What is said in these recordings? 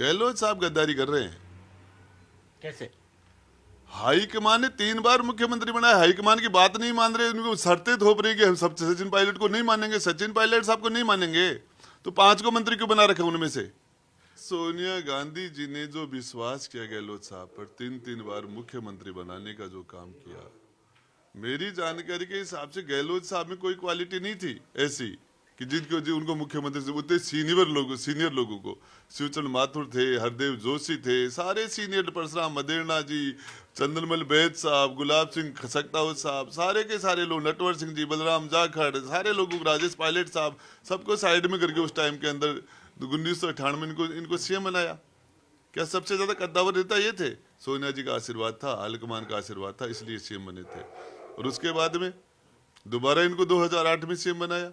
गहलोत साहब गद्दारी कर रहे हैं। कैसे? हाईकमान ने 3 बार मुख्यमंत्री बनाया, हाईकमान की बात नहीं मान रहे, उनको शर्तें थोप रही कि हम सब सचिन पायलट को नहीं मानेंगे, सचिन पायलट साहब को नहीं मानेंगे, तो 5 को मंत्री क्यों बना रखे उनमें से? सोनिया गांधी जी ने जो विश्वास किया गहलोत साहब पर, 3 बार मुख्यमंत्री बनाने का जो काम किया, मेरी जानकारी के हिसाब से गहलोत साहब में कोई क्वालिटी नहीं थी ऐसी कि जिनको जी उनको मुख्यमंत्री से उतने सीनियर लोगों को शिवचंद्र माथुर थे, हरदेव जोशी थे, सारे सीनियर, परशुराम मदेरणा जी, चंदनमल बैद साहब, गुलाब सिंह खसकतावत साहब, सारे के सारे लोग, नटवर सिंह जी, बलराम जाखड़, सारे लोगों को, राजेश पायलट साहब, सबको साइड में करके उस टाइम के अंदर 1998 इनको सीएम बनाया। क्या सबसे ज्यादा कद्दावर नेता ये थे? सोनिया जी का आशीर्वाद था, हाईकमान का आशीर्वाद था, इसलिए सीएम बने थे। और उसके बाद में दोबारा इनको 2008 में सीएम बनाया,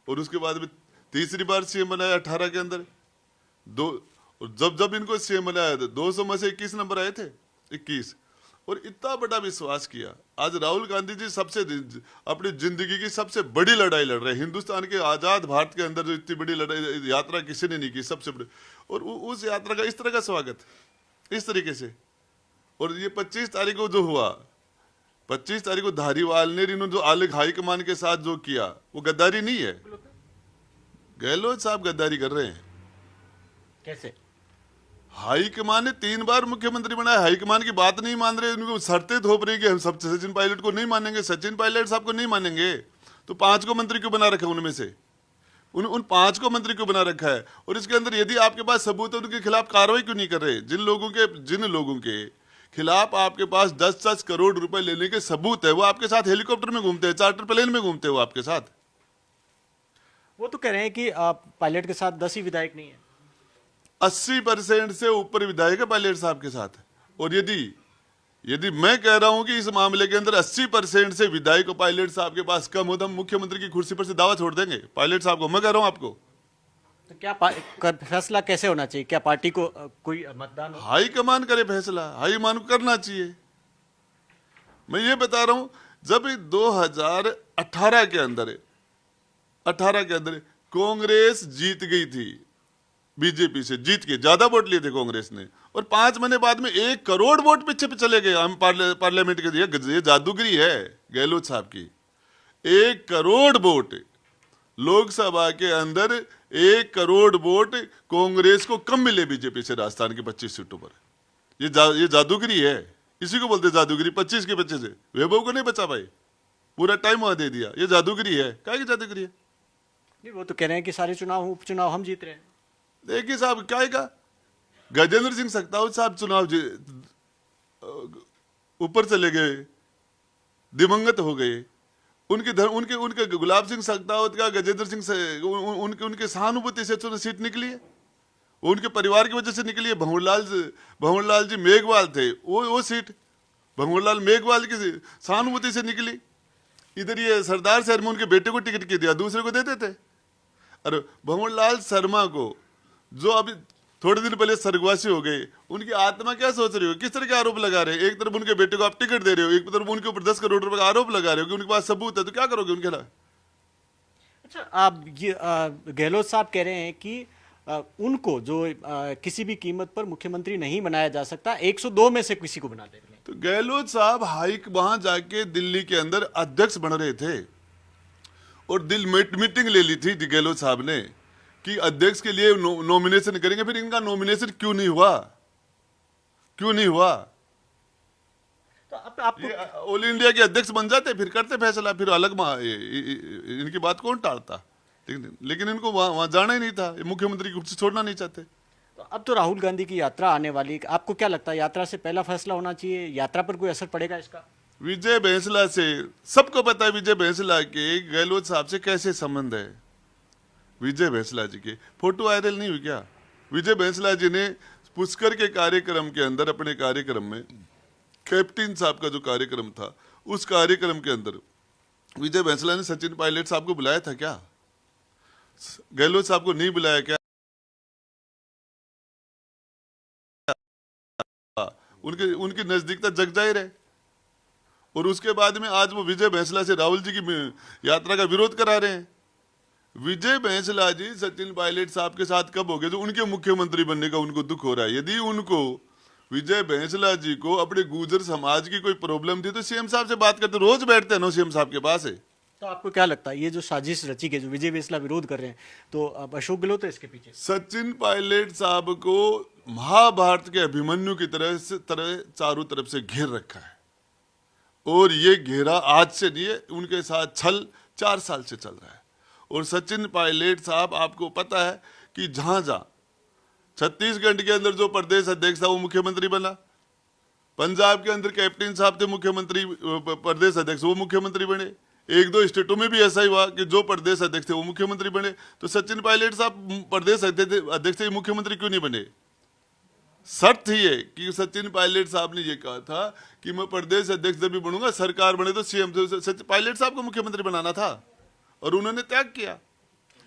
और उसके बाद में तीसरी बार सीएम बनाया 18 के अंदर दो। जब जब इनको सीएम बनाया था 200 में से 21 नंबर आए थे, 21। और इतना बड़ा विश्वास किया। आज राहुल गांधी जी अपनी जिंदगी की सबसे बड़ी लड़ाई लड़ रहे हैं, हिंदुस्तान के आजाद भारत के अंदर जो इतनी बड़ी लड़ाई यात्रा किसी ने नहीं की, सबसे बड़ी। और उस यात्रा का इस तरह का स्वागत, इस तरीके से। और ये 25 तारीख को जो हुआ, 25 तारीख को धारीवाल ने इन्होंने जो हाईकमान के साथ जो किया, वो गद्दारी नहीं है? गहलोत साहब गद्दारी कर रहे हैं। कैसे? हाईकमान ने 3 बार मुख्यमंत्री बनाया, हाईकमान की बात नहीं मान रहे, उनको शर्तें थोप रही कि हम सब सचिन पायलट को नहीं मानेंगे, सचिन पायलट साहब को नहीं मानेंगे, तो 5 को मंत्री क्यों बना रखा उनमें से? उन 5 को मंत्री क्यों बना रखा है? और इसके अंदर यदि आपके पास सबूत है, उनके खिलाफ कार्रवाई क्यों नहीं कर रहे? जिन लोगों के खिलाफ आपके पास 10-10 करोड़ रुपए लेने के सबूत है, वो आपके साथ हेलीकॉप्टर में घूमते हैं, चार्टर प्लेन में घूमते हो आपके साथ। वो तो कह रहे हैं कि पायलट के साथ 10 ही विधायक नहीं है। 80% से ऊपर विधायक है पायलट साहब के साथ। और यदि मैं कह रहा हूं कि इस मामले के अंदर 80% से विधायक पायलट साहब के पास कम हो, तो हम मुख्यमंत्री की कुर्सी पर से दावा छोड़ देंगे पायलट साहब को। मैं कह रहा हूं आपको। तो क्या फैसला कैसे होना चाहिए? क्या पार्टी को कोई मतदान हो? हाईकमान करे फैसला, हाईकमान को करना चाहिए। मैं ये बता रहा हूं, जब 2018 के अंदर कांग्रेस जीत गई थी, बीजेपी से जीत के ज्यादा वोट लिए थे कांग्रेस ने, और 5 महीने बाद में 1 करोड़ वोट पीछे पे चले गए हम पार्लियामेंट के। ये जादूगरी है गहलोत साहब की। 1 करोड़ वोट लोकसभा के अंदर, 1 करोड़ वोट कांग्रेस को कम मिले बीजेपी से राजस्थान की 25 सीटों पर। ये जादूगरी है, इसी को बोलते जादूगरी। 25 के 25 से वैभव को नहीं बचा पाए, पूरा टाइम वहां दे दिया। ये जादूगरी है। क्या की जादूगरी है? वो तो कह रहे हैं कि सारे उपचुनाव हम जीत रहे हैं। देखिए साहब, क्या का गजेंद्र सिंह शेखावत साहब चुनाव ऊपर चले गए, दिवंगत हो गए। उनके गुलाब सिंह शेखावत का, गजेंद्र सिंह उनके सहानुभूति से सीट निकली है, उनके परिवार की वजह से निकली है। भंवरलाल जी मेघवाल थे, वो सीट भंवरलाल मेघवाल की सहानुभूति से निकली। इधर ये सरदार शहर में उनके बेटे को टिकट के दिया, दूसरे को देते थे। अरे भंवरलाल शर्मा को, जो अभी थोड़े दिन पहले स्वर्गवासी हो गए, उनकी आत्मा क्या सोच रही हो? किस तरह के आरोप लगा रहे हैं? एक तरफ उनके बेटे को आप टिकट दे रहे हो, एक तरफ उनके ऊपर 10 करोड़ रुपए का आरोप लगा रहे हो कि उनके पास सबूत है, तो क्या करोगे उनके खिलाफ? अच्छा, आप ये गहलोत साहब कह रहे हैं कि उनको जो किसी भी कीमत पर मुख्यमंत्री नहीं बनाया जा सकता, 102 में से किसी को बना देंगे। तो गहलोत साहब वहां जाके दिल्ली के अंदर अध्यक्ष बन रहे थे, और मीटिंग ले ली थी गहलोत साहब ने कि अध्यक्ष के लिए नॉमिनेशन करेंगे। फिर इनका नॉमिनेशन क्यों नहीं हुआ? तो अब आपको ऑल इंडिया के अध्यक्ष बन जाते, फिर करते फैसला, फिर अलग इनकी बात कौन टालता? लेकिन इनको वहां जाना ही नहीं था, मुख्यमंत्री की कुर्सी छोड़ना नहीं चाहते। तो अब तो राहुल गांधी की यात्रा आने वाली, आपको क्या लगता है यात्रा से पहला फैसला होना चाहिए? यात्रा पर कोई असर पड़ेगा इसका? विजय बैंसला से सबको पता है, विजय बैंसला के गहलोत साहब से कैसे संबंध है। विजय बैंसला जी के फोटो वायरल नहीं हुई क्या? विजय बैंसला जी ने पुष्कर के कार्यक्रम के अंदर, अपने कार्यक्रम में, कैप्टन साहब का जो कार्यक्रम था, उस कार्यक्रम के अंदर विजय बैंसला ने सचिन पायलट साहब को बुलाया था क्या? गहलोत साहब को नहीं बुलाया क्या? उनकी नजदीकता जग जाहिर है। और उसके बाद में आज वो विजय बैंसला से राहुल जी की यात्रा का विरोध करा रहे हैं। विजय बैंसला जी सचिन पायलट साहब के साथ कब हो गए? जो उनके मुख्यमंत्री बनने का उनको दुख हो रहा है। यदि उनको विजय बैंसला जी को अपने गुर्जर समाज की कोई प्रॉब्लम थी तो सीएम साहब से बात करते, रोज बैठते हैं ना सीएम साहब के पास है। तो आपको क्या लगता है ये जो साजिश रची के जो विजय बैंसला विरोध कर रहे हैं, तो अब अशोक गहलोत तो इसके पीछे? सचिन पायलट साहब को महाभारत के अभिमन्यु की तरह चारों तरफ से घेर रखा है, और ये घेरा आज से नहीं है, उनके साथ छल 4 साल से चल रहा है। और सचिन पायलट साहब, आपको पता है कि जहां जहां छत्तीसगढ़ के अंदर जो प्रदेश अध्यक्ष था वो मुख्यमंत्री बना, पंजाब के अंदर कैप्टन साहब थे मुख्यमंत्री, प्रदेश अध्यक्ष, वो मुख्यमंत्री बने। 1-2 स्टेटों में भी ऐसा ही हुआ कि जो प्रदेश अध्यक्ष थे वो मुख्यमंत्री बने। तो सचिन पायलट साहब प्रदेश अध्यक्ष थे, मुख्यमंत्री क्यों नहीं बने? शर्त ही है कि सचिन पायलट साहब ने ये कहा था कि मैं प्रदेश अध्यक्ष जब भी बनूंगा, सरकार बने तो सीएम। पायलट साहब को मुख्यमंत्री बनाना था और उन्होंने त्याग किया,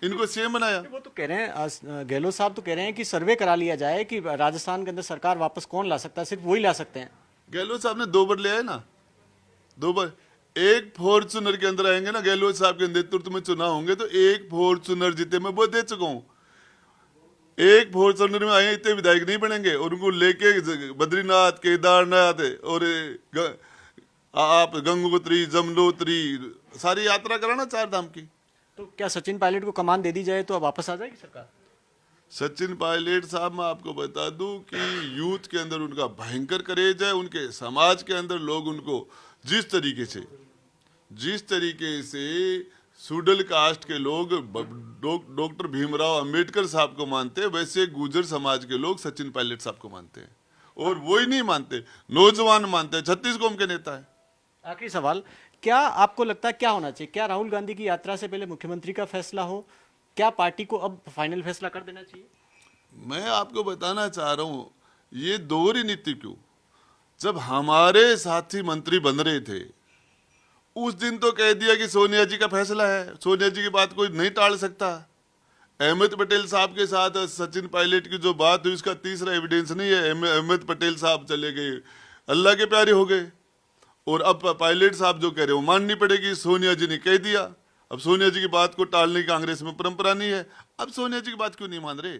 इनको सीएम बनाया। वो तो कह रहे हैं, गहलोत साहब तो कह रहे हैं कि सर्वे करा लिया जाए कि राजस्थान के अंदर सरकार वापस कौन ला सकता है, सिर्फ वही ला सकते हैं। गहलोत साहब ने 2 बार ले आए ना, 2 बार। एक फॉर्चूनर के अंदर आएंगे ना, गहलोत साहब के नेतृत्व में चुनाव होंगे तो एक फॉर्चूनर जीते, मैं वो दे चुका हूं। एक फॉर्चूनर में आए इतने विधायक नहीं बनेंगे, और उनको लेके बद्रीनाथ, केदारनाथ और आप गंगोत्री, जमनोत्री सारी यात्रा कराना 4 धाम की। तो क्या सचिन पायलट को कमान दे दी जाए तो अब वापस आ जाएगी सरकार? सचिन पायलट साहब, मैं आपको बता दूं कि यूथ के अंदर उनका भयंकर करेज है। उनके समाज के अंदर लोग उनको जिस तरीके से सुडल कास्ट के लोग डॉक्टर भीमराव अंबेडकर साहब को मानते हैं, वैसे गुर्जर समाज के लोग सचिन पायलट साहब को मानते हैं। और वही नहीं मानते, नौजवान मानते हैं। 36 कौम के नेता है। आखिरी सवाल, क्या आपको लगता है क्या होना चाहिए? क्या राहुल गांधी की यात्रा से पहले मुख्यमंत्री का फैसला हो? क्या पार्टी को अब फाइनल फैसला कर देना चाहिए? मैं आपको बताना चाह रहा हूं, ये दोहरी नीति क्यों? जब हमारे साथी मंत्री बन रहे थे उस दिन तो कह दिया कि सोनिया जी का फैसला है, सोनिया जी की बात कोई नहीं टाल सकता। अहमद पटेल साहब के साथ सचिन पायलट की जो बात हुई उसका तीसरा एविडेंस नहीं है। अहमद पटेल साहब चले गए, अल्लाह के प्यारे हो गए, और अब पायलट साहब जो कह रहे हो माननी पड़ेगी। सोनिया जी ने कह दिया, अब सोनिया जी की बात को टालने की कांग्रेस में परंपरा नहीं है। अब सोनिया जी की बात क्यों नहीं मान रहे?